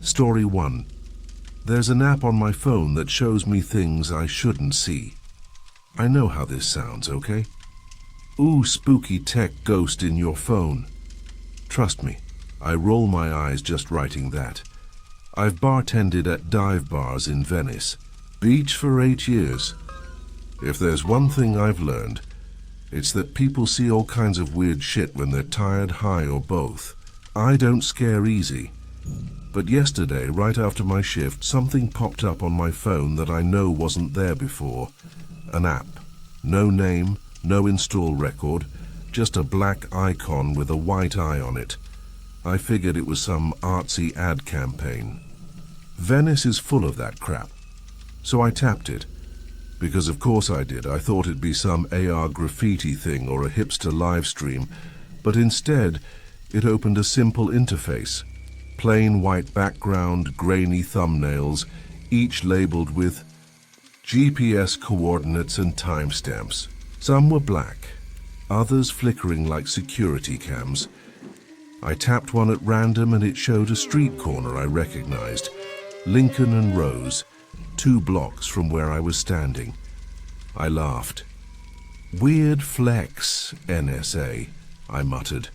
Story 1. There's an app on my phone that shows me things I shouldn't see. I know how this sounds, okay? Ooh, spooky tech ghost in your phone. Trust me, I roll my eyes just writing that. I've bartended at dive bars in Venice, beach for 8 years. If there's one thing I've learned, it's that people see all kinds of weird shit when they're tired, high, or both. I don't scare easy. But yesterday, right after my shift, something popped up on my phone that I know wasn't there before. An app. No name, no install record, just a black icon with a white eye on it. I figured it was some artsy ad campaign. Venice is full of that crap. So I tapped it. Because of course I did. I thought it'd be some AR graffiti thing or a hipster live stream. But instead, it opened a simple interface. Plain white background, grainy thumbnails, each labeled with GPS coordinates and timestamps. Some were black, others flickering like security cams. I tapped one at random and it showed a street corner I recognized. Lincoln and Rose, 2 blocks from where I was standing. I laughed. Weird flex, NSA, I muttered.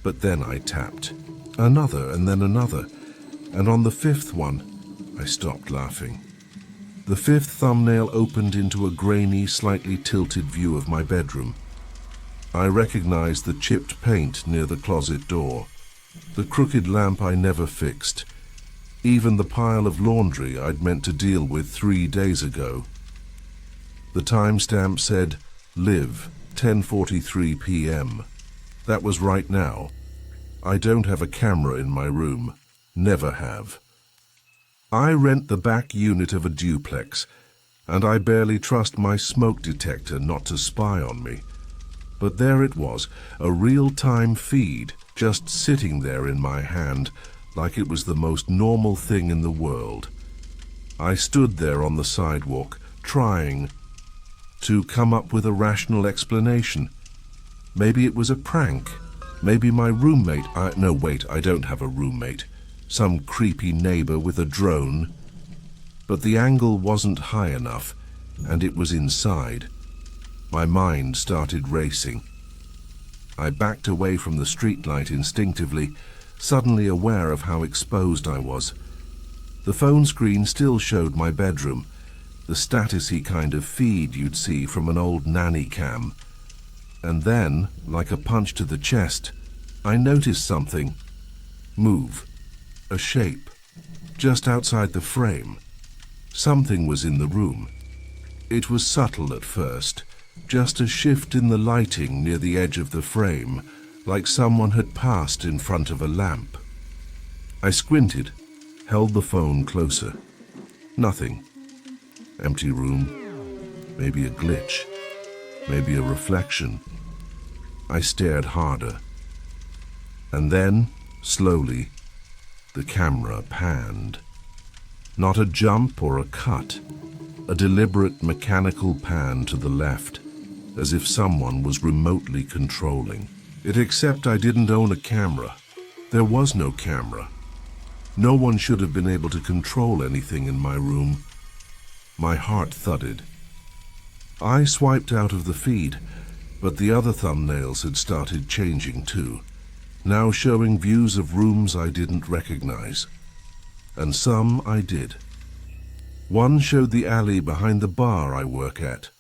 But then I tapped. Another and then another, and on the 5th one, I stopped laughing. The 5th thumbnail opened into a grainy, slightly tilted view of my bedroom. I recognized the chipped paint near the closet door, the crooked lamp I never fixed, even the pile of laundry I'd meant to deal with 3 days ago. The timestamp said, live, 10:43 p.m. That was right now. I don't have a camera in my room. Never have. I rent the back unit of a duplex, and I barely trust my smoke detector not to spy on me. But there it was, a real-time feed, just sitting there in my hand, like it was the most normal thing in the world. I stood there on the sidewalk, trying to come up with a rational explanation. Maybe it was a prank. Maybe my roommate, no wait, I don't have a roommate. Some creepy neighbor with a drone. But the angle wasn't high enough, and it was inside. My mind started racing. I backed away from the streetlight instinctively, suddenly aware of how exposed I was. The phone screen still showed my bedroom, the statusy kind of feed you'd see from an old nanny cam. And then, like a punch to the chest, I noticed something move, a shape, just outside the frame. Something was in the room. It was subtle at first, just a shift in the lighting near the edge of the frame, like someone had passed in front of a lamp. I squinted, held the phone closer. Nothing. Empty room, maybe a glitch. Maybe a reflection. I stared harder. And then, slowly, the camera panned. Not a jump or a cut. A deliberate mechanical pan to the left, as if someone was remotely controlling. Except I didn't own a camera. There was no camera. No one should have been able to control anything in my room. My heart thudded. I swiped out of the feed, but the other thumbnails had started changing too, now showing views of rooms I didn't recognize. And some I did. One showed the alley behind the bar I work at,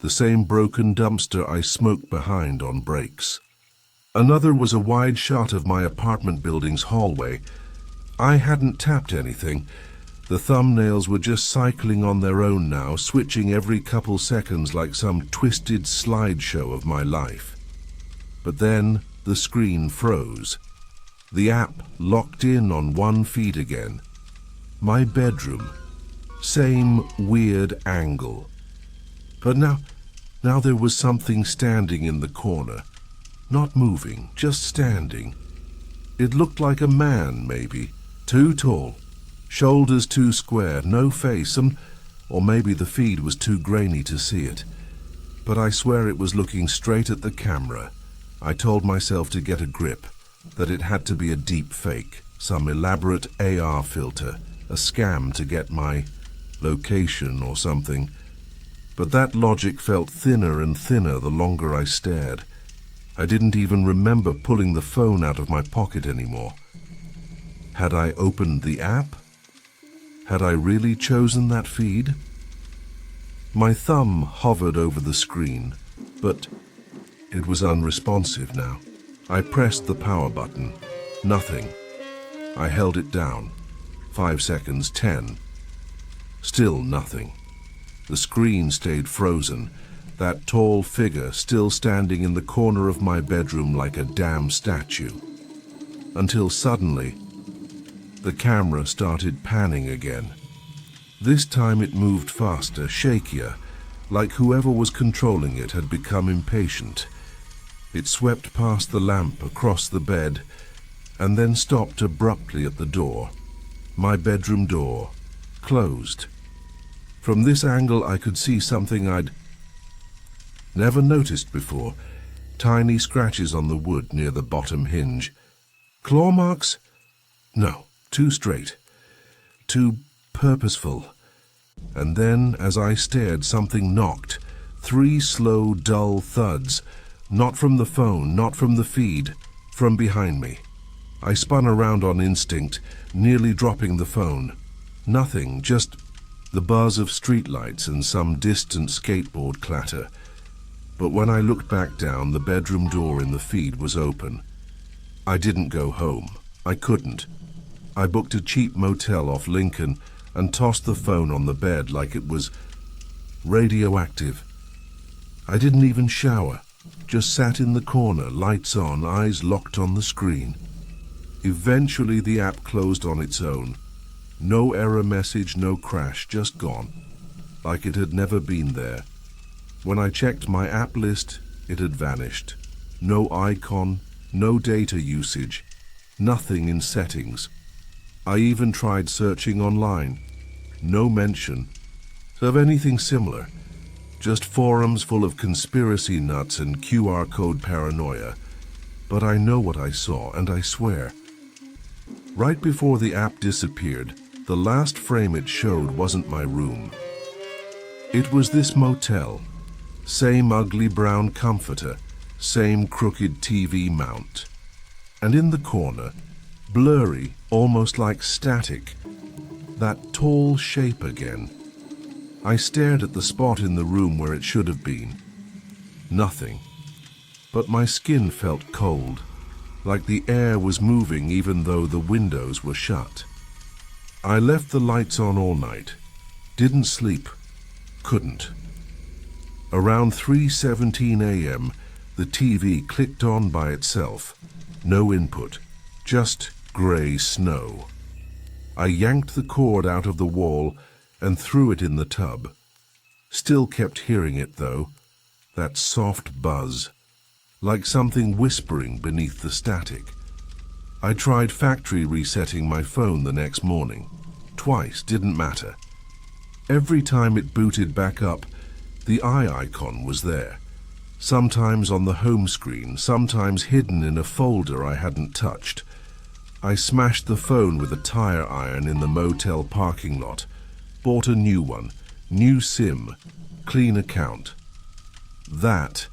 the same broken dumpster I smoke behind on breaks. Another was a wide shot of my apartment building's hallway. I hadn't tapped anything. The thumbnails were just cycling on their own now, switching every couple seconds like some twisted slideshow of my life. But then the screen froze. The app locked in on one feed again. My bedroom. Same weird angle. But now there was something standing in the corner. Not moving, just standing. It looked like a man, maybe. Too tall. Shoulders too square, no face, or maybe the feed was too grainy to see it. But I swear it was looking straight at the camera. I told myself to get a grip, that it had to be a deep fake. some elaborate AR filter, a scam to get my location or something. But that logic felt thinner and thinner the longer I stared. I didn't even remember pulling the phone out of my pocket anymore. Had I opened the app? Had I really chosen that feed? My thumb hovered over the screen, but it was unresponsive now. I pressed the power button. Nothing. I held it down. 5 seconds, 10. Still nothing. The screen stayed frozen, that tall figure still standing in the corner of my bedroom like a damn statue. Until suddenly, the camera started panning again. This time it moved faster, shakier, like whoever was controlling it had become impatient. It swept past the lamp across the bed and then stopped abruptly at the door. My bedroom door, closed. From this angle I could see something I'd never noticed before. Tiny scratches on the wood near the bottom hinge. Claw marks? No, too straight. Too purposeful. And then, as I stared, something knocked. 3 slow, dull thuds. Not from the phone, not from the feed, from behind me. I spun around on instinct, nearly dropping the phone. Nothing, just the buzz of streetlights and some distant skateboard clatter. But when I looked back down, the bedroom door in the feed was open. I didn't go home. I couldn't. I booked a cheap motel off Lincoln and tossed the phone on the bed like it was radioactive. I didn't even shower, just sat in the corner, lights on, eyes locked on the screen. Eventually the app closed on its own. No error message, no crash, just gone, like it had never been there. When I checked my app list, it had vanished. No icon, no data usage, nothing in settings. I even tried searching online. No mention of anything similar. Just forums full of conspiracy nuts and QR code paranoia. But I know what I saw, and I swear. Right before the app disappeared, the last frame it showed wasn't my room. It was this motel. Same ugly brown comforter, same crooked TV mount. And in the corner, blurry, almost like static, that tall shape again. I stared at the spot in the room where it should have been. Nothing. But my skin felt cold, like the air was moving even though the windows were shut. I left the lights on all night. Didn't sleep. Couldn't. Around 3:17 a.m., the TV clicked on by itself. No input, just gray snow. I yanked the cord out of the wall and threw it in the tub. Still kept hearing it though, that soft buzz, like something whispering beneath the static. I tried factory resetting my phone the next morning. Twice, didn't matter. Every time it booted back up, the eye icon was there. Sometimes on the home screen, sometimes hidden in a folder I hadn't touched. I smashed the phone with a tire iron in the motel parking lot. Bought a new one, new SIM, clean account. That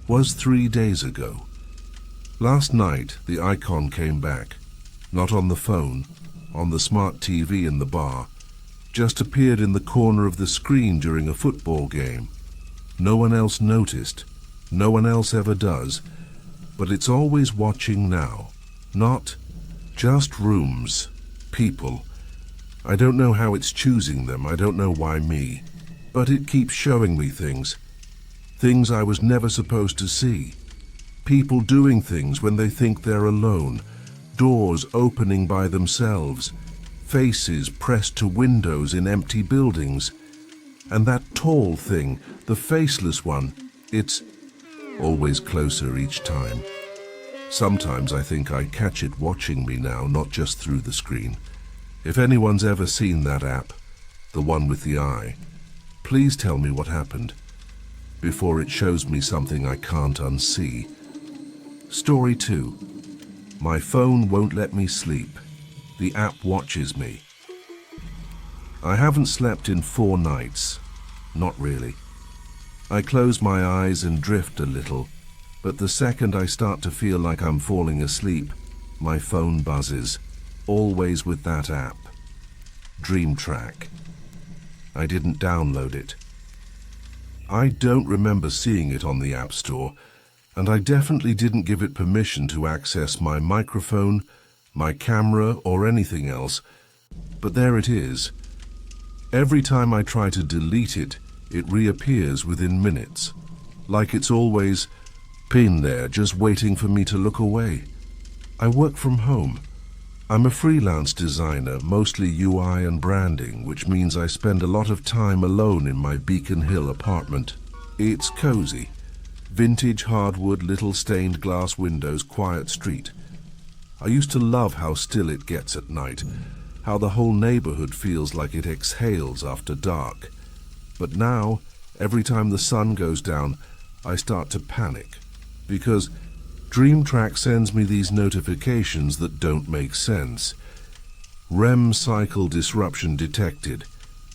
was 3 days ago. Last night, the icon came back. Not on the phone, on the smart TV in the bar. Just appeared in the corner of the screen during a football game. No one else noticed. No one else ever does. But it's always watching now. Not just rooms, people. I don't know how it's choosing them. I don't know why me. But it keeps showing me things. Things I was never supposed to see. People doing things when they think they're alone. Doors opening by themselves. Faces pressed to windows in empty buildings. And that tall thing, the faceless one, it's always closer each time. Sometimes I think I catch it watching me now, not just through the screen. If anyone's ever seen that app, the one with the eye, please tell me what happened before it shows me something I can't unsee. Story 2. My phone won't let me sleep. The app watches me. I haven't slept in 4 nights. Not really. I close my eyes and drift a little, but the second I start to feel like I'm falling asleep, my phone buzzes, always with that app. Dream Track. I didn't download it. I don't remember seeing it on the App Store, and I definitely didn't give it permission to access my microphone, my camera, or anything else. But there it is. Every time I try to delete it, it reappears within minutes, like it's always pinned there, just waiting for me to look away. I work from home. I'm a freelance designer, mostly UI and branding, which means I spend a lot of time alone in my Beacon Hill apartment. It's cozy. Vintage hardwood, little stained glass windows, quiet street. I used to love how still it gets at night, how the whole neighborhood feels like it exhales after dark. But now, every time the sun goes down, I start to panic, because Dream Track sends me these notifications that don't make sense. REM cycle disruption detected.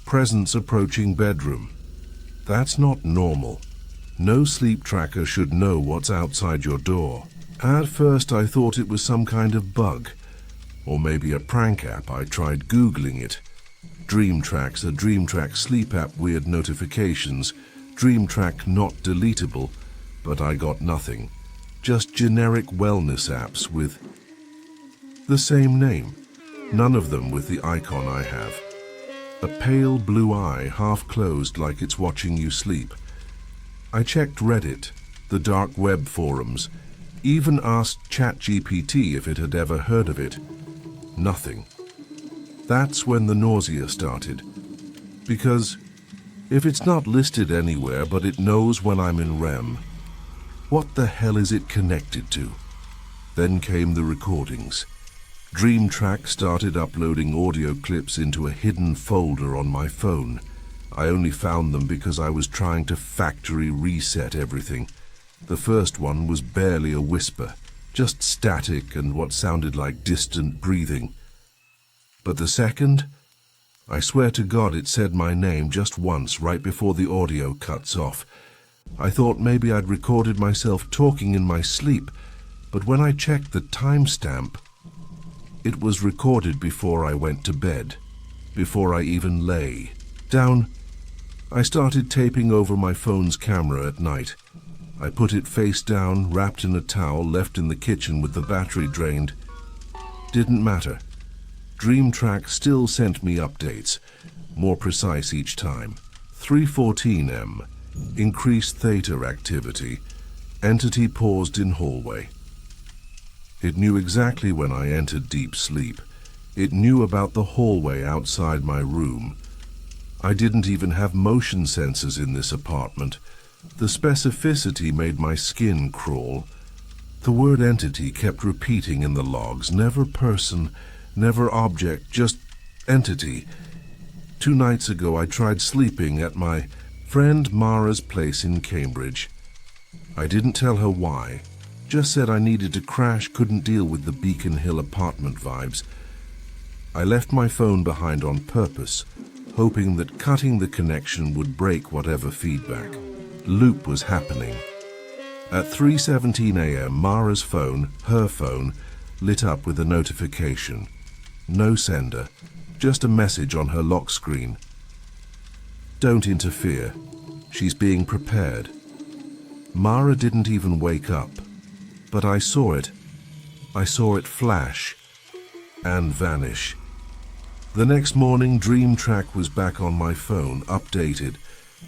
Presence approaching bedroom. That's not normal. No sleep tracker should know what's outside your door. At first I thought it was some kind of bug, or maybe a prank app. I tried Googling it. Dream Track's a Dream Track sleep app, weird notifications. Dream Track not deletable, but I got nothing. Just generic wellness apps with the same name, none of them with the icon I have. A pale blue eye, half closed like it's watching you sleep. I checked Reddit, the dark web forums, even asked ChatGPT if it had ever heard of it. Nothing. That's when the nausea started. Because if it's not listed anywhere but it knows when I'm in REM, what the hell is it connected to? Then came the recordings. Dream Track started uploading audio clips into a hidden folder on my phone. I only found them because I was trying to factory reset everything. The first one was barely a whisper, just static and what sounded like distant breathing. But the second, I swear to God it said my name just once right before the audio cuts off. I thought maybe I'd recorded myself talking in my sleep, but when I checked the timestamp, it was recorded before I went to bed, before I even lay down. I started taping over my phone's camera at night. I put it face down, wrapped in a towel, left in the kitchen with the battery drained. Didn't matter. Dream Track still sent me updates, more precise each time. 3:14 M. Increased theta activity. Entity paused in hallway. It knew exactly when I entered deep sleep. It knew about the hallway outside my room. I didn't even have motion sensors in this apartment. The specificity made my skin crawl. The word entity kept repeating in the logs. Never person, never object, just entity. 2 nights ago I tried sleeping at my friend Mara's place in Cambridge. I didn't tell her why, just said I needed to crash, couldn't deal with the Beacon Hill apartment vibes. I left my phone behind on purpose, hoping that cutting the connection would break whatever feedback loop was happening. At 3:17 a.m., Mara's phone, her phone, lit up with a notification. No sender, just a message on her lock screen. Don't interfere. She's being prepared. Mara didn't even wake up, but I saw it. I saw it flash and vanish. The next morning, Dream Track was back on my phone, updated.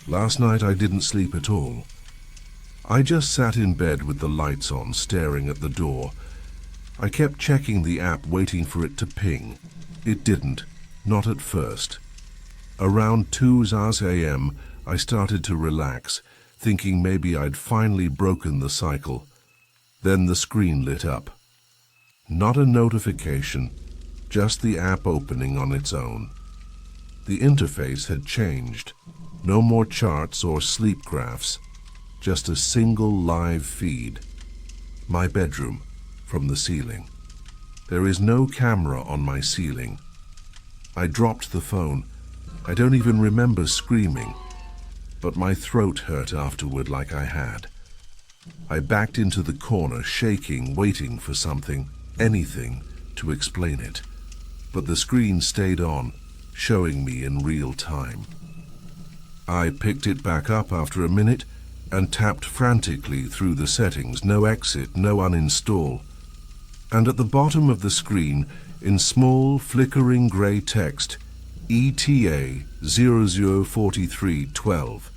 Last night I didn't sleep at all. I just sat in bed with the lights on, staring at the door. I kept checking the app, waiting for it to ping. It didn't, not at first. Around 2 a.m., I started to relax, thinking maybe I'd finally broken the cycle. Then the screen lit up. Not a notification, just the app opening on its own. The interface had changed. No more charts or sleep graphs, just a single live feed. My bedroom, from the ceiling. There is no camera on my ceiling. I dropped the phone. I don't even remember screaming, but my throat hurt afterward like I had. I backed into the corner, shaking, waiting for something, anything, to explain it. But the screen stayed on, showing me in real time. I picked it back up after a minute and tapped frantically through the settings. No exit, no uninstall. And at the bottom of the screen, in small, flickering grey text, ETA 004312.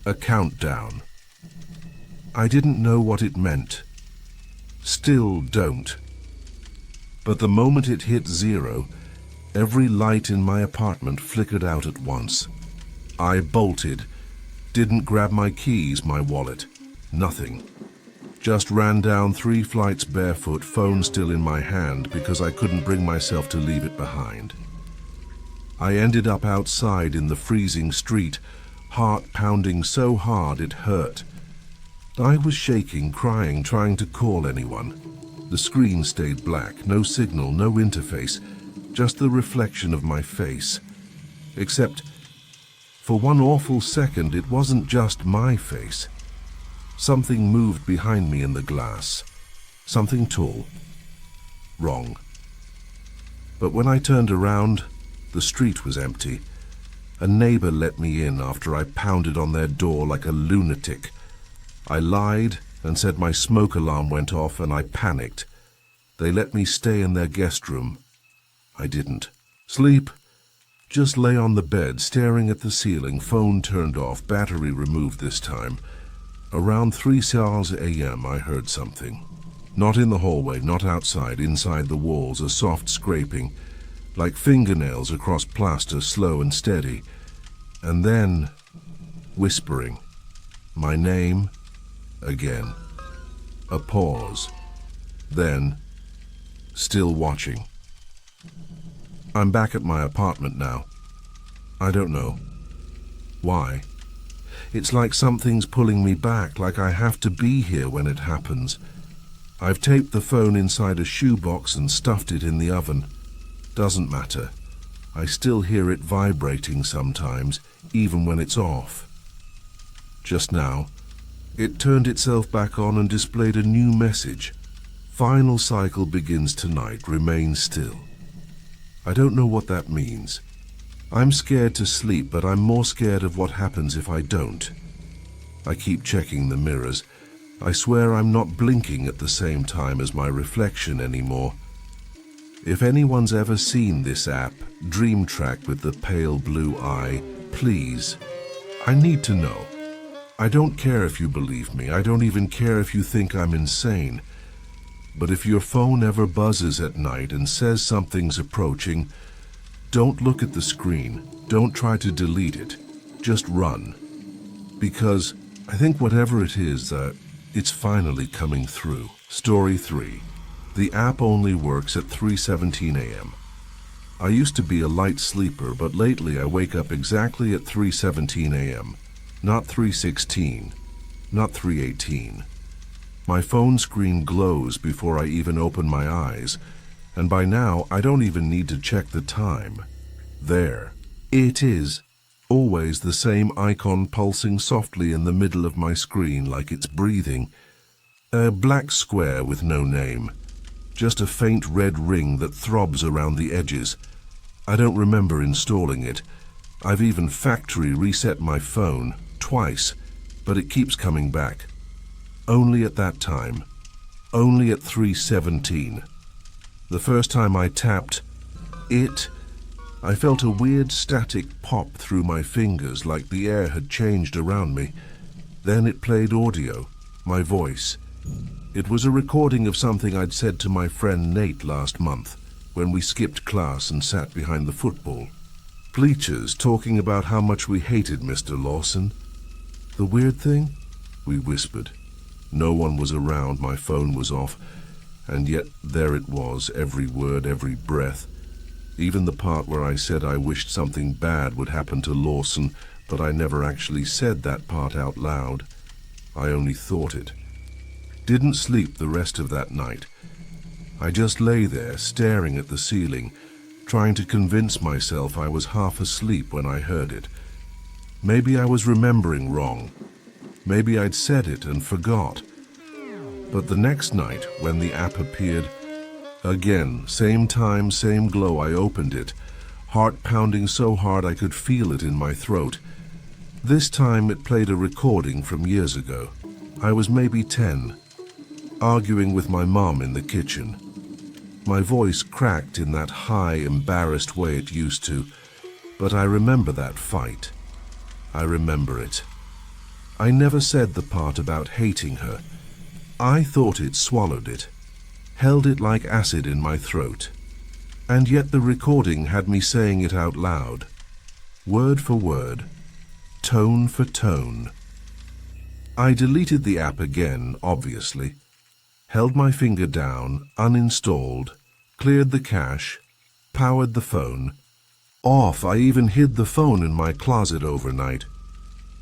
A countdown. I didn't know what it meant. Still don't. But the moment it hit 0, every light in my apartment flickered out at once. I bolted. Didn't grab my keys, my wallet. Nothing. Just ran down 3 flights barefoot, phone still in my hand because I couldn't bring myself to leave it behind. I ended up outside in the freezing street, heart pounding so hard it hurt. I was shaking, crying, trying to call anyone. The screen stayed black, no signal, no interface, just the reflection of my face. Except, for one awful second, it wasn't just my face. Something moved behind me in the glass. Something tall. Wrong. But when I turned around, the street was empty. A neighbor let me in after I pounded on their door like a lunatic. I lied and said my smoke alarm went off and I panicked. They let me stay in their guest room. I didn't. Sleep. Just lay on the bed, staring at the ceiling, phone turned off, battery removed this time. Around 3 a.m. I heard something. Not in the hallway, not outside, inside the walls, a soft scraping, like fingernails across plaster, slow and steady. And then, whispering. My name, again. A pause. Then, still watching. I'm back at my apartment now. I don't know. Why? It's like something's pulling me back, like I have to be here when it happens. I've taped the phone inside a shoebox and stuffed it in the oven. Doesn't matter. I still hear it vibrating sometimes, even when it's off. Just now, it turned itself back on and displayed a new message. Final cycle begins tonight. Remain still. I don't know what that means. I'm scared to sleep, but I'm more scared of what happens if I don't. I keep checking the mirrors. I swear I'm not blinking at the same time as my reflection anymore. If anyone's ever seen this app, Dream Track with the pale blue eye, please, I need to know. I don't care if you believe me. I don't even care if you think I'm insane. But if your phone ever buzzes at night and says something's approaching, don't look at the screen. Don't try to delete it. Just run. Because I think whatever it is, it's finally coming through. Story 3. The app only works at 3:17 a.m. I used to be a light sleeper, but lately I wake up exactly at 3:17 a.m. Not 3:16, not 3:18. My phone screen glows before I even open my eyes, and by now I don't even need to check the time. There. It is. Always the same icon pulsing softly in the middle of my screen like it's breathing. A black square with no name. Just a faint red ring that throbs around the edges. I don't remember installing it. I've even factory reset my phone twice, but it keeps coming back. Only at that time. Only at 3:17. The first time I tapped it, I felt a weird static pop through my fingers like the air had changed around me. Then it played audio, my voice. It was a recording of something I'd said to my friend Nate last month when we skipped class and sat behind the football bleachers talking about how much we hated Mr. Lawson. The weird thing? We whispered. No one was around, my phone was off, and yet there it was, every word, every breath. Even the part where I said I wished something bad would happen to Lawson, but I never actually said that part out loud. I only thought it. Didn't sleep the rest of that night. I just lay there staring at the ceiling, trying to convince myself I was half asleep when I heard it. Maybe I was remembering wrong. Maybe I'd said it and forgot. But the next night, when the app appeared, again, same time, same glow, I opened it, heart pounding so hard I could feel it in my throat. This time it played a recording from years ago. I was maybe 10, arguing with my mom in the kitchen. My voice cracked in that high, embarrassed way it used to, but I remember that fight. I remember it. I never said the part about hating her. I thought it swallowed it, held it like acid in my throat. And yet the recording had me saying it out loud, word for word, tone for tone. I deleted the app again, obviously, held my finger down, uninstalled, cleared the cache, powered the phone. Off, I even hid the phone in my closet overnight.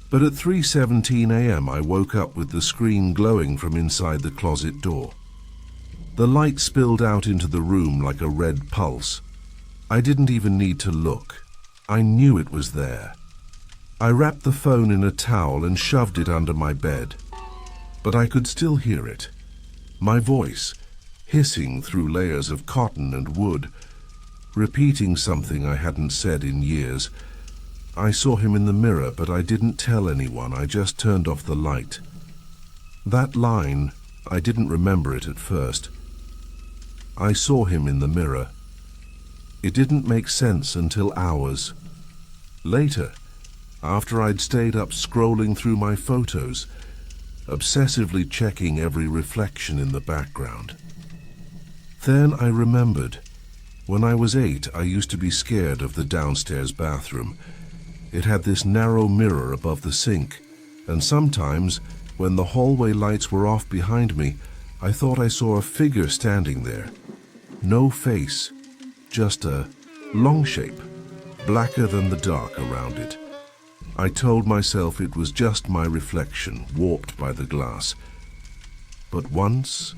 But at 3:17 a.m. I woke up with the screen glowing from inside the closet door. The light spilled out into the room like a red pulse. I didn't even need to look. I knew it was there. I wrapped the phone in a towel and shoved it under my bed. But I could still hear it. My voice, hissing through layers of cotton and wood, repeating something I hadn't said in years. I saw him in the mirror, but I didn't tell anyone. I just turned off the light. That line, I didn't remember it at first. I saw him in the mirror. It didn't make sense until hours later, after I'd stayed up scrolling through my photos, obsessively checking every reflection in the background. Then I remembered. When I was 8, I used to be scared of the downstairs bathroom. It had this narrow mirror above the sink, and sometimes, when the hallway lights were off behind me, I thought I saw a figure standing there. No face, just a long shape, blacker than the dark around it. I told myself it was just my reflection, warped by the glass. But once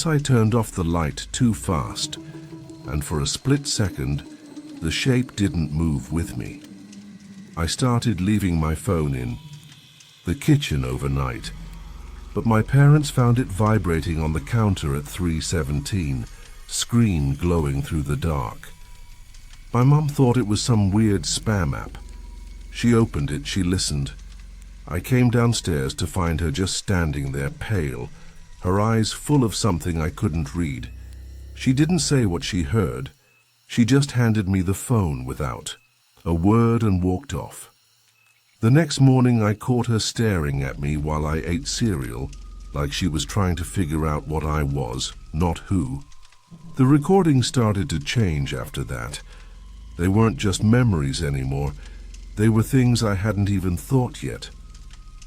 I turned off the light too fast, and for a split second, the shape didn't move with me. I started leaving my phone in the kitchen overnight, but my parents found it vibrating on the counter at 3:17, screen glowing through the dark. My mum thought it was some weird spam app. She opened it, she listened. I came downstairs to find her just standing there, pale, her eyes full of something I couldn't read. She didn't say what she heard. She just handed me the phone without a word and walked off. The next morning I caught her staring at me while I ate cereal, like she was trying to figure out what I was, not who. The recordings started to change after that. They weren't just memories anymore. They were things I hadn't even thought yet,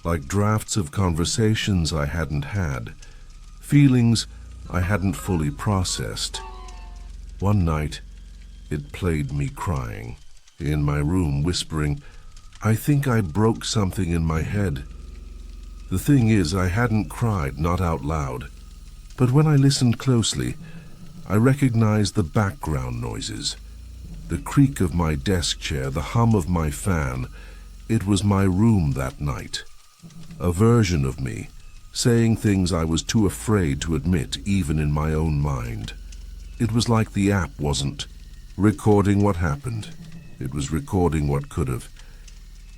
like drafts of conversations I hadn't had, feelings I hadn't fully processed. One night, it played me crying, in my room whispering, I think I broke something in my head. The thing is, I hadn't cried, not out loud, but when I listened closely, I recognized the background noises. The creak of my desk chair, the hum of my fan. It was my room that night. A version of me, saying things I was too afraid to admit, even in my own mind. It was like the app wasn't recording what happened. It was recording what could have.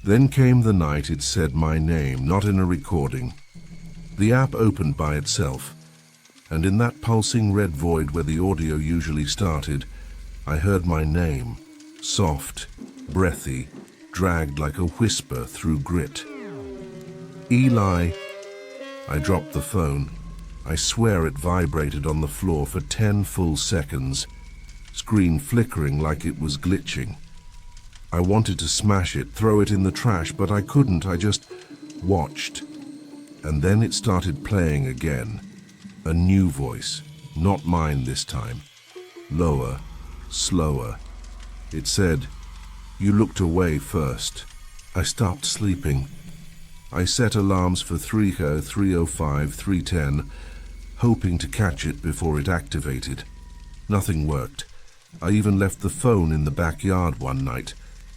Then came the night it said my name, not in a recording. The app opened by itself, and in that pulsing red void where the audio usually started, I heard my name, soft, breathy, dragged like a whisper through grit. Eli. I dropped the phone. I swear it vibrated on the floor for 10 full seconds, screen flickering like it was glitching. I wanted to smash it, throw it in the trash, but I couldn't. I just watched. And then it started playing again. A new voice, not mine this time. Lower, slower. It said, "You looked away first." I stopped sleeping. I set alarms for 3:00, 3:05, 3:10. hoping to catch it before it activated. Nothing worked. I even left the phone in the backyard one night,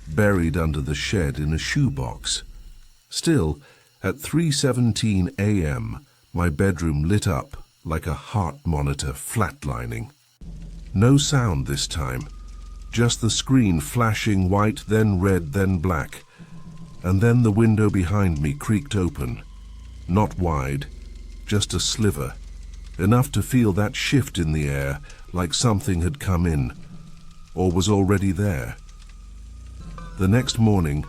buried under the shed in a shoebox. Still, at 3:17 a.m., my bedroom lit up like a heart monitor flatlining. No sound this time, just the screen flashing white, then red, then black. And then the window behind me creaked open. Not wide, just a sliver, enough to feel that shift in the air, like something had come in, or was already there. The next morning,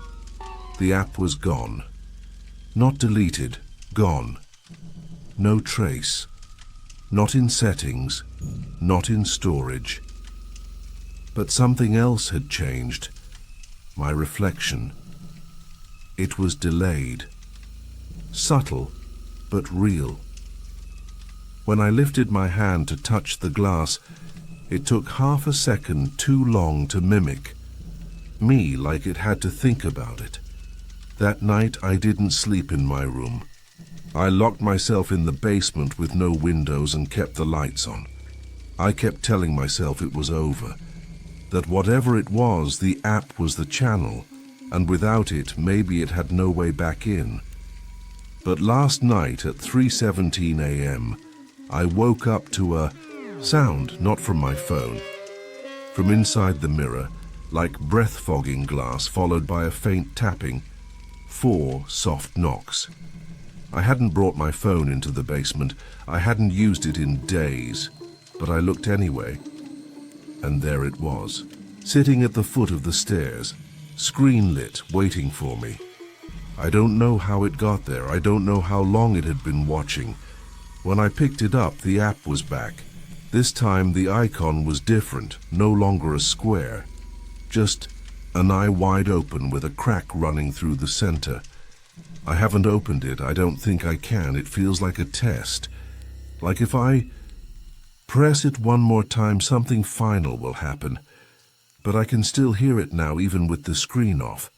the app was gone. Not deleted, gone. No trace. Not in settings, not in storage. But something else had changed. My reflection. It was delayed. Subtle, but real. When I lifted my hand to touch the glass, it took half a second too long to mimic. Me, like it had to think about it. That night I didn't sleep in my room. I locked myself in the basement with no windows and kept the lights on. I kept telling myself it was over, that whatever it was, the app was the channel, and without it, maybe it had no way back in. But last night at 3:17 a.m., I woke up to a sound, not from my phone. From inside the mirror, like breath-fogging glass followed by a faint tapping, 4 soft knocks. I hadn't brought my phone into the basement. I hadn't used it in days, but I looked anyway. And there it was, sitting at the foot of the stairs, screen lit, waiting for me. I don't know how it got there. I don't know how long it had been watching. When I picked it up, the app was back. This time the icon was different, no longer a square, just an eye wide open with a crack running through the center. I haven't opened it. I don't think I can. It feels like a test. Like if I press it one more time, something final will happen. But I can still hear it now, even with the screen off.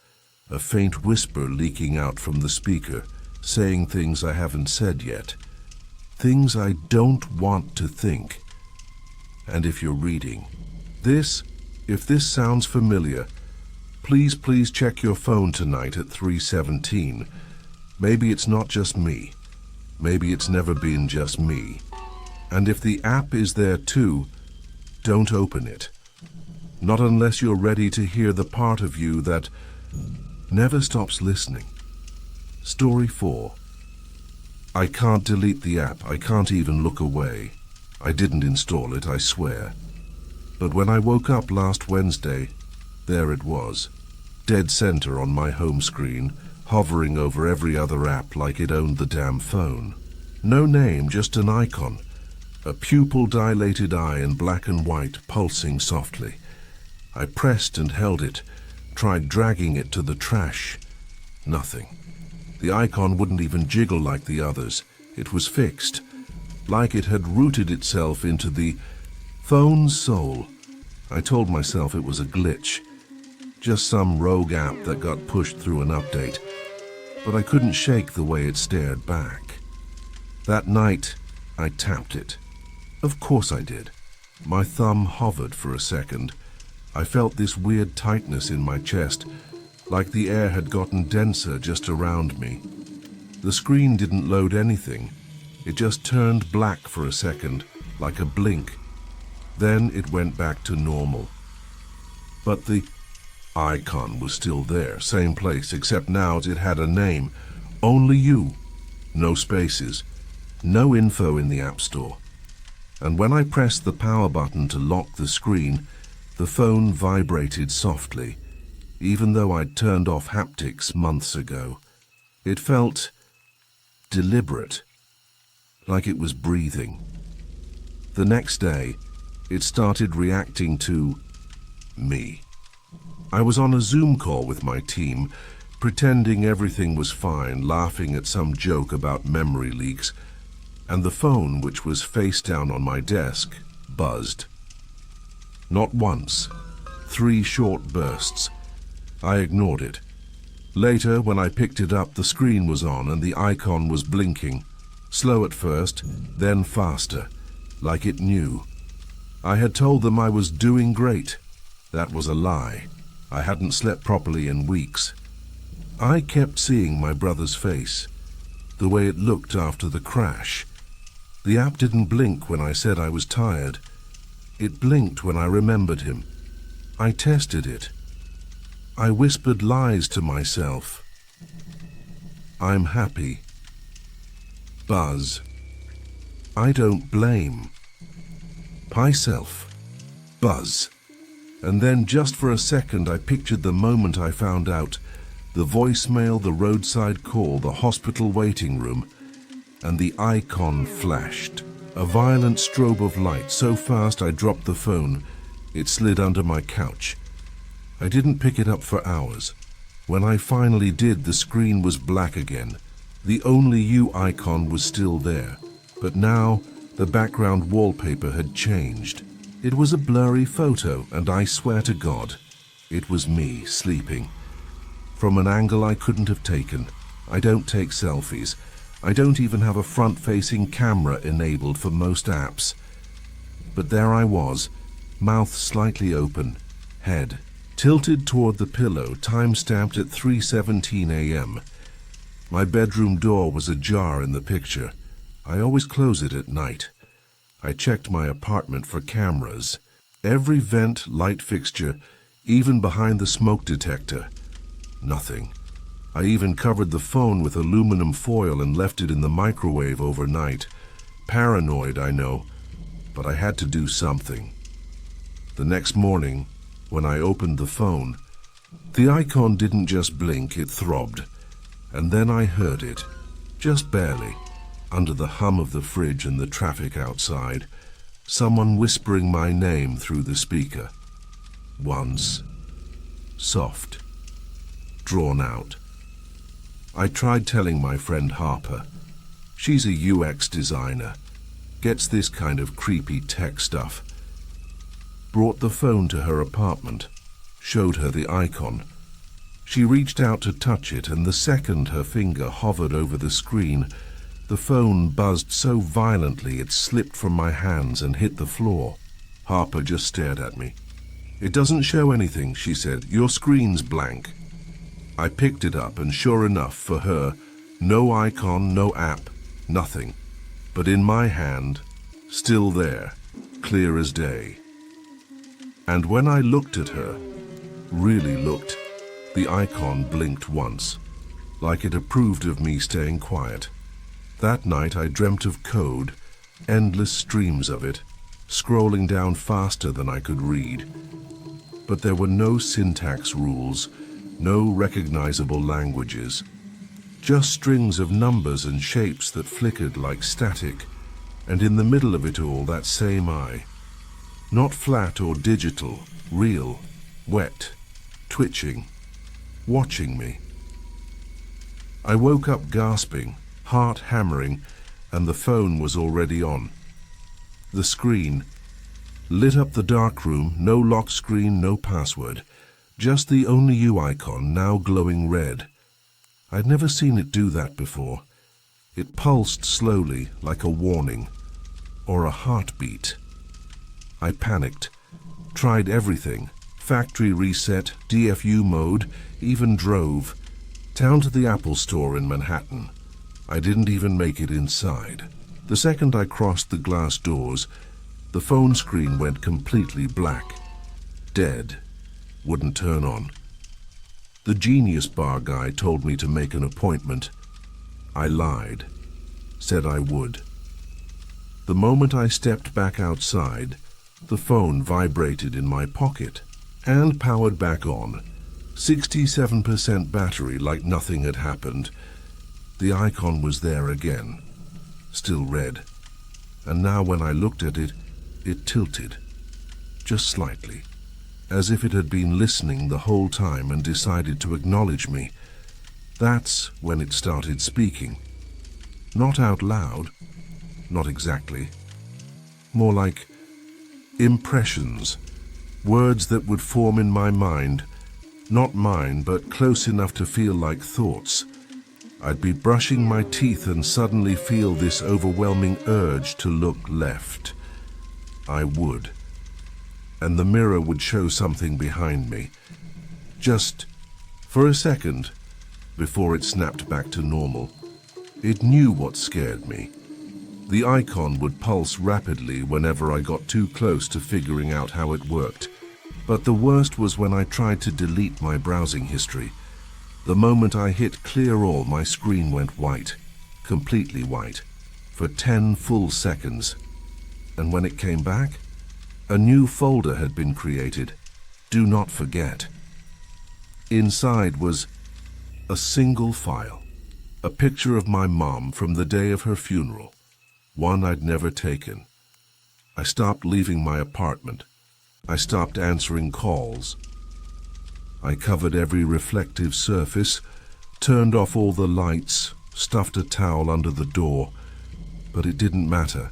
A faint whisper leaking out from the speaker, saying things I haven't said yet. Things I don't want to think. And if you're reading if this sounds familiar, please check your phone tonight at 3:17. Maybe it's not just me. Maybe it's never been just me. And if the app is there too, don't open it. Not unless you're ready to hear the part of you that never stops listening. Story 4. I can't delete the app. I can't even look away. I didn't install it, I swear. But when I woke up last Wednesday, there it was, dead center on my home screen, hovering over every other app like it owned the damn phone. No name, just an icon. A pupil-dilated eye in black and white, pulsing softly. I pressed and held it, tried dragging it to the trash. Nothing. The icon wouldn't even jiggle like the others. It was fixed, like it had rooted itself into the phone's soul. I told myself it was a glitch, just some rogue app that got pushed through an update, but I couldn't shake the way it stared back. That night, I tapped it. Of course I did. My thumb hovered for a second. I felt this weird tightness in my chest, like the air had gotten denser just around me. The screen didn't load anything. It just turned black for a second, like a blink. Then it went back to normal. But the icon was still there, same place, except now it had a name. Only You. No spaces. No info in the App Store. And when I pressed the power button to lock the screen, the phone vibrated softly, even though I'd turned off haptics months ago. It felt deliberate, like it was breathing. The next day, it started reacting to me. I was on a Zoom call with my team, pretending everything was fine, laughing at some joke about memory leaks, and the phone, which was face down on my desk, buzzed. Not once, 3 short bursts. I ignored it. Later, when I picked it up, the screen was on and the icon was blinking. Slow at first, then faster, like it knew. I had told them I was doing great. That was a lie. I hadn't slept properly in weeks. I kept seeing my brother's face, the way it looked after the crash. The app didn't blink when I said I was tired. It blinked when I remembered him. I tested it. I whispered lies to myself. I'm happy. Buzz. I don't blame. Myself. Buzz. And then just for a second I pictured the moment I found out. The voicemail, the roadside call, the hospital waiting room, and the icon flashed. A violent strobe of light, so fast I dropped the phone. It slid under my couch. I didn't pick it up for hours. When I finally did, the screen was black again. The only you icon was still there, but now the background wallpaper had changed. It was a blurry photo, and I swear to God, it was me sleeping. From an angle I couldn't have taken. I don't take selfies. I don't even have a front-facing camera enabled for most apps. But there I was, mouth slightly open, head tilted toward the pillow, time-stamped at 3:17 a.m. My bedroom door was ajar in the picture. I always close it at night. I checked my apartment for cameras. Every vent, light fixture, even behind the smoke detector. Nothing. I even covered the phone with aluminum foil and left it in the microwave overnight. Paranoid, I know, but I had to do something. The next morning, when I opened the phone, the icon didn't just blink, it throbbed. And then I heard it, just barely, under the hum of the fridge and the traffic outside, someone whispering my name through the speaker. Once. Soft. Drawn out. I tried telling my friend Harper. She's a UX designer, gets this kind of creepy tech stuff. Brought the phone to her apartment, showed her the icon. She reached out to touch it, and the second her finger hovered over the screen, the phone buzzed so violently it slipped from my hands and hit the floor. Harper just stared at me. "It doesn't show anything," she said. "Your screen's blank." I picked it up, and sure enough, for her, no icon, no app, nothing. But in my hand, still there, clear as day. And when I looked at her, really looked, the icon blinked once, like it approved of me staying quiet. That night I dreamt of code, endless streams of it, scrolling down faster than I could read. But there were no syntax rules, no recognizable languages, just strings of numbers and shapes that flickered like static, and in the middle of it all that same eye. Not flat or digital, real, wet, twitching, watching me. I woke up gasping, heart hammering, and the phone was already on. The screen lit up the dark room, no lock screen, no password, just the only you icon now glowing red. I'd never seen it do that before. It pulsed slowly, like a warning, or a heartbeat. I panicked, tried everything, factory reset, DFU mode, even drove, down to the Apple store in Manhattan. I didn't even make it inside. The second I crossed the glass doors, the phone screen went completely black. Dead. Wouldn't turn on. The Genius Bar guy told me to make an appointment. I lied. Said I would. The moment I stepped back outside, the phone vibrated in my pocket and powered back on. 67% battery, like nothing had happened. The icon was there again, still red. And now when I looked at it, it tilted, just slightly, as if it had been listening the whole time and decided to acknowledge me. That's when it started speaking. Not out loud, not exactly. More like impressions, words that would form in my mind, not mine, but close enough to feel like thoughts. I'd be brushing my teeth and suddenly feel this overwhelming urge to look left. I would. And the mirror would show something behind me. Just for a second, before it snapped back to normal. It knew what scared me. The icon would pulse rapidly whenever I got too close to figuring out how it worked. But the worst was when I tried to delete my browsing history. The moment I hit clear all, my screen went white, completely white, for 10 full seconds. And when it came back, a new folder had been created. Do not forget. Inside was a single file, a picture of my mom from the day of her funeral, one I'd never taken. I stopped leaving my apartment. I stopped answering calls. I covered every reflective surface, turned off all the lights, stuffed a towel under the door, but it didn't matter.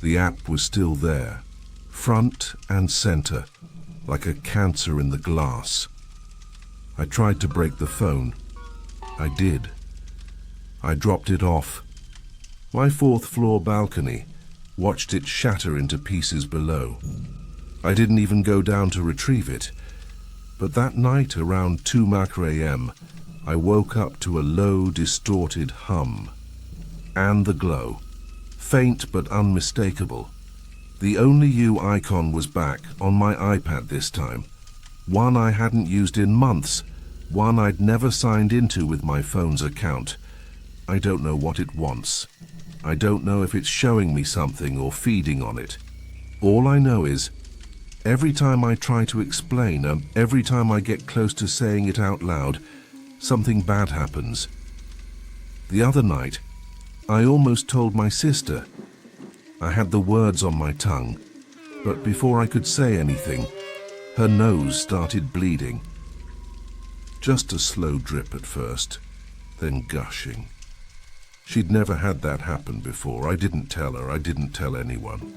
The app was still there, front and center, like a cancer in the glass. I tried to break the phone. I did. I dropped it off. My 4th floor balcony, watched it shatter into pieces below. I didn't even go down to retrieve it. But that night, around 2 a.m., I woke up to a low, distorted hum. And the glow. Faint but unmistakable. The Only You icon was back, on my iPad this time. One I hadn't used in months. One I'd never signed into with my phone's account. I don't know what it wants. I don't know if it's showing me something or feeding on it. All I know is, every time I try to explain, every time I get close to saying it out loud, something bad happens. The other night, I almost told my sister. I had the words on my tongue, but before I could say anything, her nose started bleeding. Just a slow drip at first, then gushing. She'd never had that happen before. I didn't tell her. I didn't tell anyone.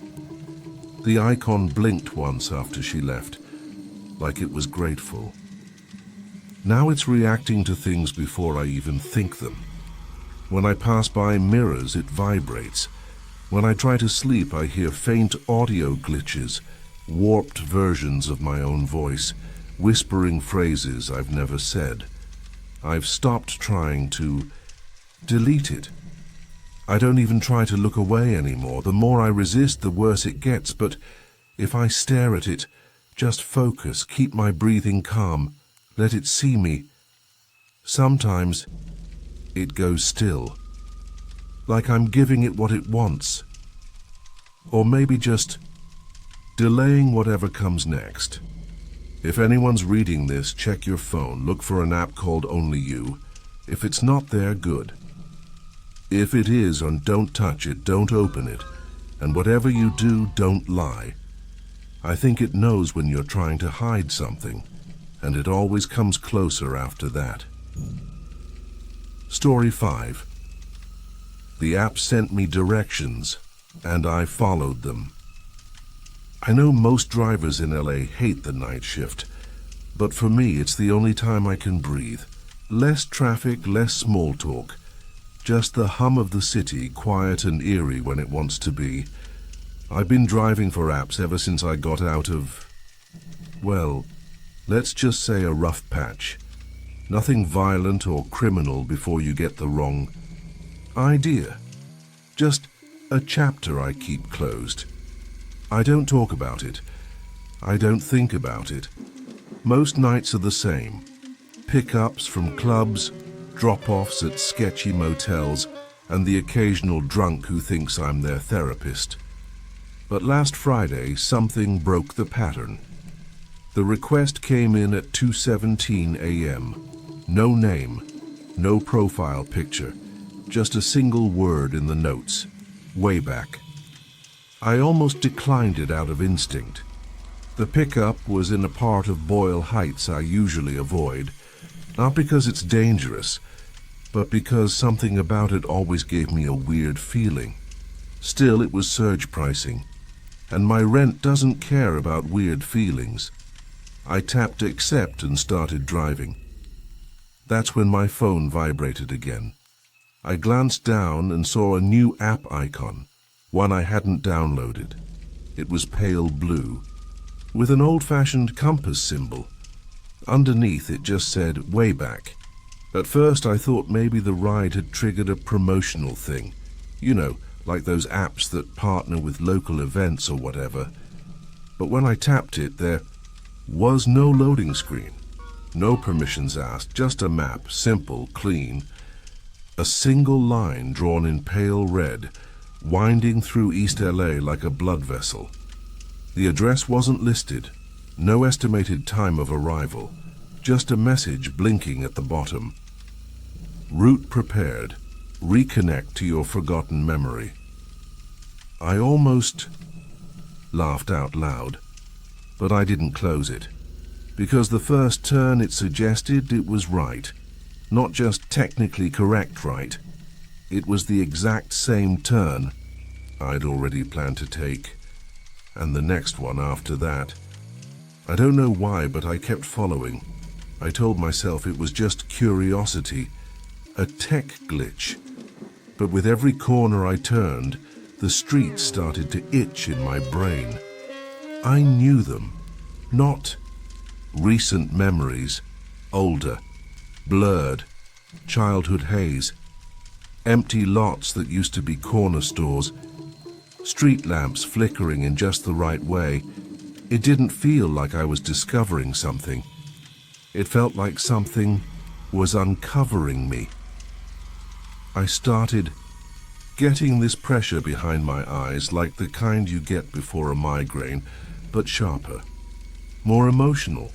The icon blinked once after she left, like it was grateful. Now it's reacting to things before I even think them. When I pass by mirrors, it vibrates. When I try to sleep, I hear faint audio glitches, warped versions of my own voice, whispering phrases I've never said. I've stopped trying to delete it. I don't even try to look away anymore. The more I resist, the worse it gets. But if I stare at it, just focus, keep my breathing calm, let it see me, sometimes it goes still, like I'm giving it what it wants. Or maybe just delaying whatever comes next. If anyone's reading this, check your phone, look for an app called Only You. If it's not there, good. If it is, and don't touch it, don't open it, and whatever you do, don't lie. I think it knows when you're trying to hide something, and it always comes closer after that. Story 5. The app sent me directions, and I followed them. I know most drivers in LA hate the night shift, but for me it's the only time I can breathe. Less traffic, less small talk. Just the hum of the city, quiet and eerie when it wants to be. I've been driving for apps ever since I got out of, well, let's just say a rough patch. Nothing violent or criminal before you get the wrong idea. Just a chapter I keep closed. I don't talk about it. I don't think about it. Most nights are the same. Pickups from clubs, drop-offs at sketchy motels, and the occasional drunk who thinks I'm their therapist. But last Friday, something broke the pattern. The request came in at 2:17 a.m. No name, no profile picture, just a single word in the notes. Way back. I almost declined it out of instinct. The pickup was in a part of Boyle Heights I usually avoid, not because it's dangerous, but because something about it always gave me a weird feeling. Still, it was surge pricing, and my rent doesn't care about weird feelings. I tapped accept and started driving. That's when my phone vibrated again. I glanced down and saw a new app icon, one I hadn't downloaded. It was pale blue, with an old-fashioned compass symbol. Underneath it just said, "Way back." At first I thought maybe the ride had triggered a promotional thing. You know, like those apps that partner with local events or whatever. But when I tapped it, there was no loading screen. No permissions asked, just a map, simple, clean. A single line drawn in pale red, winding through East LA like a blood vessel. The address wasn't listed, no estimated time of arrival, just a message blinking at the bottom. Route prepared. Reconnect to your forgotten memory. I almost laughed out loud, but I didn't close it, because the first turn it suggested it was right. Not just technically correct right. It was the exact same turn I'd already planned to take, and the next one after that. I don't know why, but I kept following. I told myself it was just curiosity, a tech glitch. But with every corner I turned, the streets started to itch in my brain. I knew them, not recent memories, older, blurred, childhood haze, empty lots that used to be corner stores, street lamps flickering in just the right way. It didn't feel like I was discovering something. It felt like something was uncovering me. I started getting this pressure behind my eyes, like the kind you get before a migraine, but sharper, more emotional.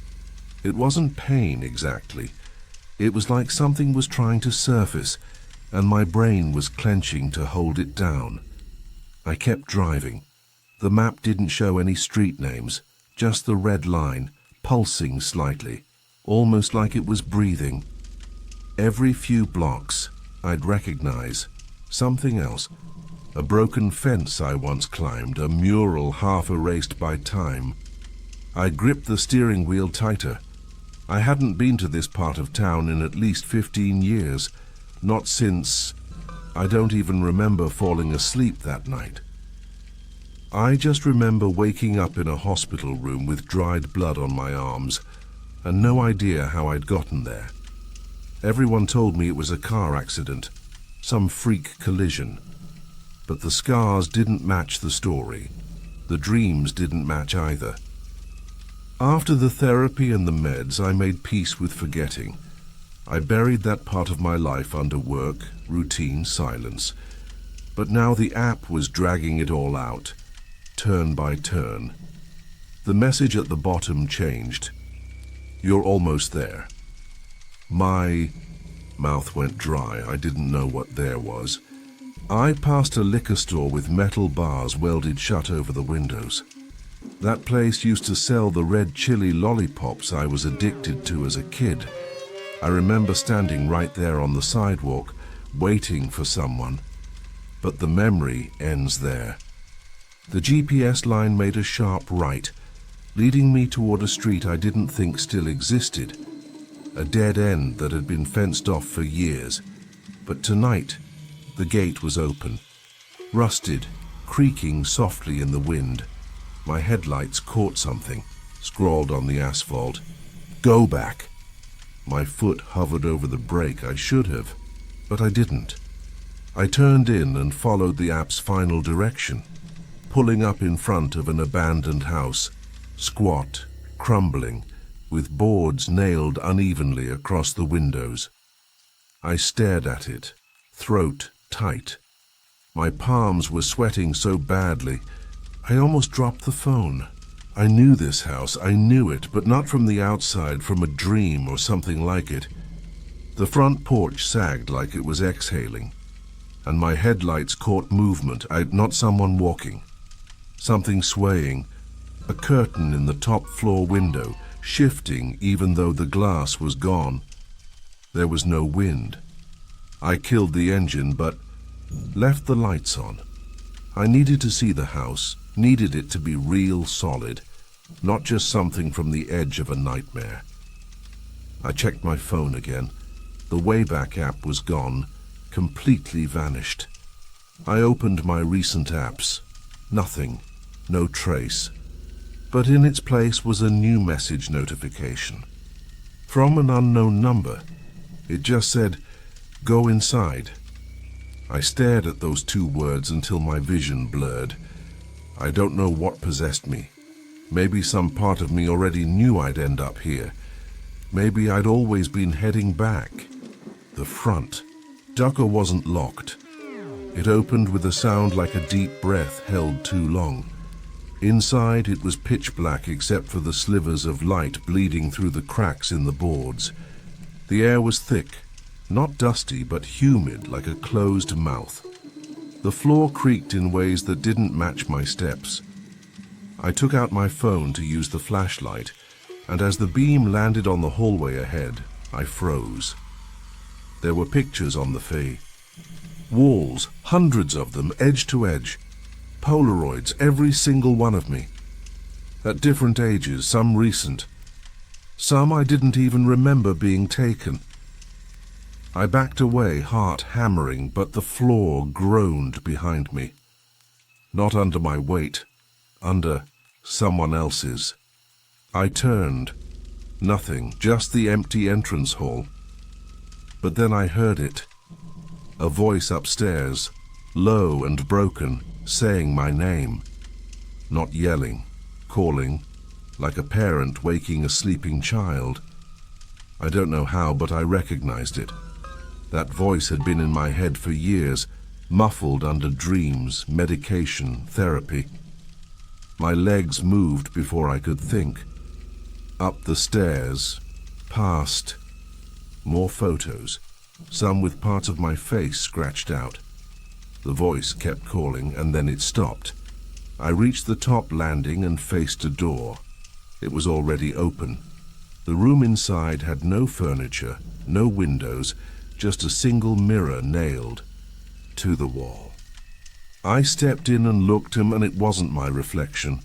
It wasn't pain exactly. It was like something was trying to surface, and my brain was clenching to hold it down. I kept driving. The map didn't show any street names, just the red line, pulsing slightly, almost like it was breathing. Every few blocks, I'd recognize something else. A broken fence I once climbed, a mural half erased by time. I gripped the steering wheel tighter. I hadn't been to this part of town in at least 15 years, not since I don't even remember falling asleep that night. I just remember waking up in a hospital room with dried blood on my arms, and no idea how I'd gotten there. Everyone told me it was a car accident, some freak collision. But the scars didn't match the story. The dreams didn't match either. After the therapy and the meds, I made peace with forgetting. I buried that part of my life under work, routine, silence. But now the app was dragging it all out, turn by turn. The message at the bottom changed. You're almost there. My mouth went dry. I didn't know what there was. I passed a liquor store with metal bars welded shut over the windows. That place used to sell the red chili lollipops I was addicted to as a kid. I remember standing right there on the sidewalk, waiting for someone. But the memory ends there. The GPS line made a sharp right, leading me toward a street I didn't think still existed. A dead end that had been fenced off for years. But tonight, the gate was open, rusted, creaking softly in the wind. My headlights caught something, scrawled on the asphalt. Go back. My foot hovered over the brake. I should have, but I didn't. I turned in and followed the app's final direction, pulling up in front of an abandoned house, squat, crumbling, with boards nailed unevenly across the windows. I stared at it, throat tight. My palms were sweating so badly, I almost dropped the phone. I knew this house, I knew it, but not from the outside, from a dream or something like it. The front porch sagged like it was exhaling, and my headlights caught movement, not someone walking. Something swaying, a curtain in the top floor window, shifting even though the glass was gone. There was no wind. I killed the engine, but left the lights on. I needed to see the house, needed it to be real solid, not just something from the edge of a nightmare. I checked my phone again. The Wayback app was gone, completely vanished. I opened my recent apps. Nothing, no trace. But in its place was a new message notification. From an unknown number. It just said, "Go inside." I stared at those two words until my vision blurred. I don't know what possessed me. Maybe some part of me already knew I'd end up here. Maybe I'd always been heading back. The front. Ducker wasn't locked. It opened with a sound like a deep breath held too long. Inside it was pitch black except for the slivers of light bleeding through the cracks in the boards. The air was thick, not dusty but humid like a closed mouth. The floor creaked in ways that didn't match my steps. I took out my phone to use the flashlight, and as the beam landed on the hallway ahead, I froze. There were pictures on the fee. Walls, hundreds of them, edge to edge. Polaroids, every single one of me. At different ages, some recent. Some I didn't even remember being taken. I backed away, heart hammering, but the floor groaned behind me. Not under my weight, under someone else's. I turned. Nothing, just the empty entrance hall. But then I heard it. A voice upstairs, low and broken, saying my name. Not yelling, calling, like a parent waking a sleeping child. I don't know how, but I recognized it. That voice had been in my head for years, muffled under dreams, medication, therapy. My legs moved before I could think. Up the stairs, past. More photos, some with parts of my face scratched out. The voice kept calling, and then it stopped. I reached the top landing and faced a door. It was already open. The room inside had no furniture, no windows, just a single mirror nailed to the wall. I stepped in and looked, and it wasn't my reflection.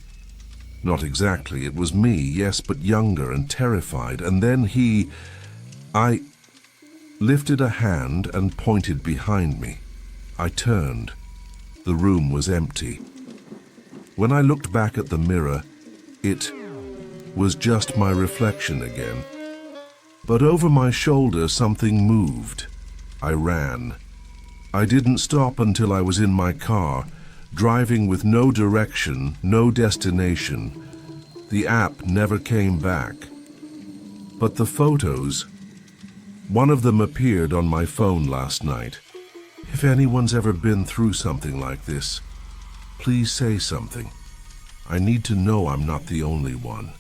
Not exactly, it was me, yes, but younger and terrified. And then I lifted a hand and pointed behind me. I turned. The room was empty. When I looked back at the mirror, it was just my reflection again. But over my shoulder something moved. I ran. I didn't stop until I was in my car, driving with no direction, no destination. The app never came back. But the photos, one of them appeared on my phone last night. If anyone's ever been through something like this, please say something. I need to know I'm not the only one.